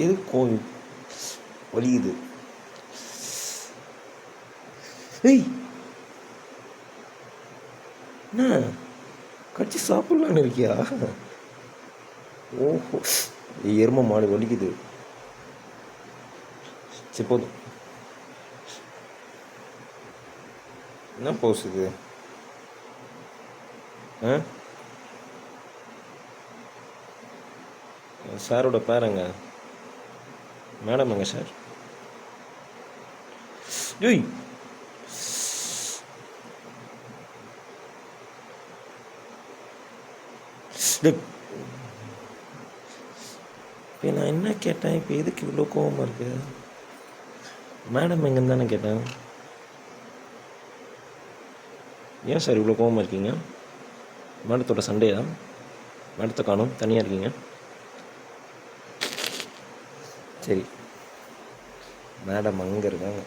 எது வலிக்குது? ஏய், என்ன கடிச்சு சாப்பிட்லான்னு இருக்கியா? ஓஹோ, எரும மாடு வலிக்குது. சரி போதும். என்ன போஸ் இது? சாரோட பேருங்க மேடம் எங்க சார்? ஏய், இப்போ நான் என்ன கேட்டேன்? இப்போ எதுக்கு இவ்வளோ கோவமாக இருக்கு? மேடம் எங்கன்னு தானே கேட்டேன். ஏன் சார் இவ்வளோ கோவமாக இருக்கீங்க? மேடத்தோட சண்டையா? மேடத்தை காணும், தனியாக இருக்கீங்க. சரி, மேடம் அங்கே இருக்காங்க.